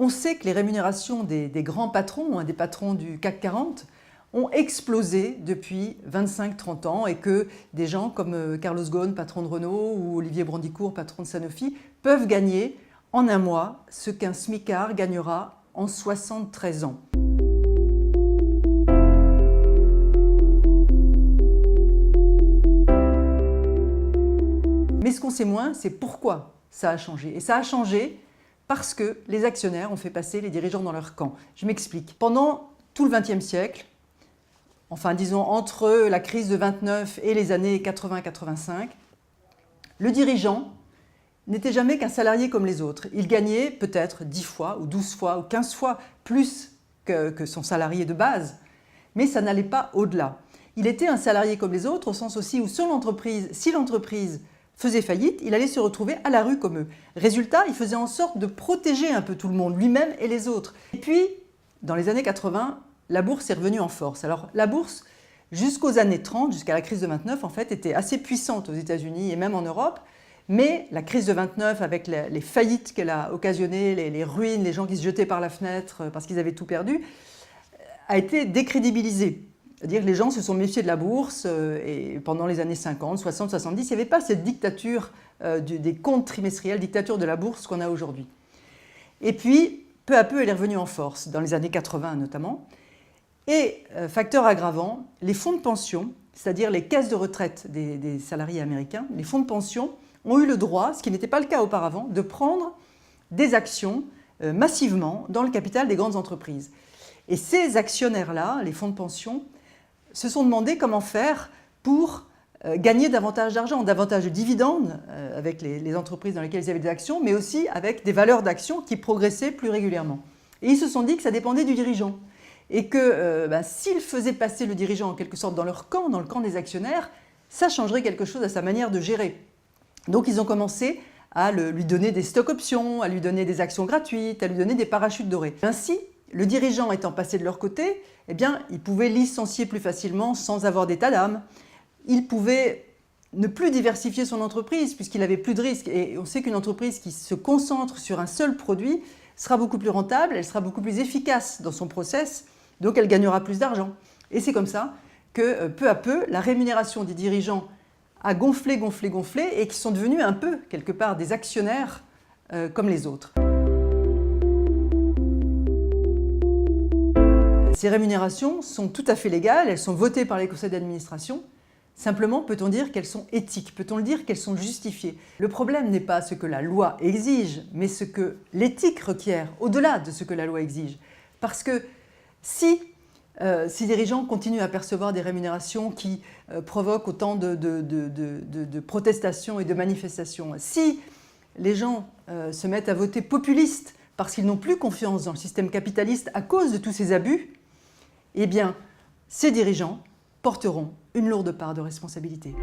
On sait que les rémunérations des grands patrons, des patrons du CAC 40, ont explosé depuis 25-30 ans et que des gens comme Carlos Ghosn, patron de Renault, ou Olivier Brandicourt, patron de Sanofi, peuvent gagner en un mois ce qu'un smicard gagnera en 73 ans. Mais ce qu'on sait moins, c'est pourquoi ça a changé. Et ça a changé parce que les actionnaires ont fait passer les dirigeants dans leur camp. Je m'explique. Pendant tout le XXe siècle, enfin disons entre la crise de 29 et les années 80-85, le dirigeant n'était jamais qu'un salarié comme les autres. Il gagnait peut-être 10 fois ou 12 fois ou 15 fois plus que son salarié de base, mais ça n'allait pas au-delà. Il était un salarié comme les autres au sens aussi où si l'entreprise faisait faillite, il allait se retrouver à la rue comme eux. Résultat, il faisait en sorte de protéger un peu tout le monde, lui-même et les autres. Et puis, dans les années 80, la bourse est revenue en force. Alors la bourse, jusqu'aux années 30, jusqu'à la crise de 29, en fait, était assez puissante aux États-Unis et même en Europe. Mais la crise de 29, avec les faillites qu'elle a occasionnées, les ruines, les gens qui se jetaient par la fenêtre parce qu'ils avaient tout perdu, a été décrédibilisée. C'est-à-dire que les gens se sont méfiés de la bourse et pendant les années 50, 60, 70, il n'y avait pas cette dictature des comptes trimestriels, dictature de la bourse qu'on a aujourd'hui. Et puis, peu à peu, elle est revenue en force, dans les années 80 notamment. Et, facteur aggravant, les fonds de pension, c'est-à-dire les caisses de retraite des salariés américains, les fonds de pension ont eu le droit, ce qui n'était pas le cas auparavant, de prendre des actions massivement dans le capital des grandes entreprises. Et ces actionnaires-là, les fonds de pension, se sont demandé comment faire pour gagner davantage d'argent, davantage de dividendes avec les entreprises dans lesquelles ils avaient des actions, mais aussi avec des valeurs d'actions qui progressaient plus régulièrement. Et ils se sont dit que ça dépendait du dirigeant. Et que s'ils faisaient passer le dirigeant en quelque sorte dans leur camp, dans le camp des actionnaires, ça changerait quelque chose à sa manière de gérer. Donc ils ont commencé à lui donner des stock options, à lui donner des actions gratuites, à lui donner des parachutes dorés. Ainsi, le dirigeant étant passé de leur côté, eh bien, il pouvait licencier plus facilement sans avoir d'état d'âme. Il pouvait ne plus diversifier son entreprise puisqu'il avait plus de risques. Et on sait qu'une entreprise qui se concentre sur un seul produit sera beaucoup plus rentable, elle sera beaucoup plus efficace dans son process, donc elle gagnera plus d'argent. Et c'est comme ça que peu à peu, la rémunération des dirigeants a gonflé, gonflé, gonflé et qui sont devenus un peu, quelque part, des actionnaires comme les autres. Ces rémunérations sont tout à fait légales, elles sont votées par les conseils d'administration. Simplement, peut-on dire qu'elles sont éthiques? Peut-on dire qu'elles sont justifiées? Le problème n'est pas ce que la loi exige, mais ce que l'éthique requiert, au-delà de ce que la loi exige. Parce que si ces dirigeants continuent à percevoir des rémunérations qui provoquent autant de protestations et de manifestations, si les gens se mettent à voter populiste parce qu'ils n'ont plus confiance dans le système capitaliste à cause de tous ces abus, eh bien, ces dirigeants porteront une lourde part de responsabilité.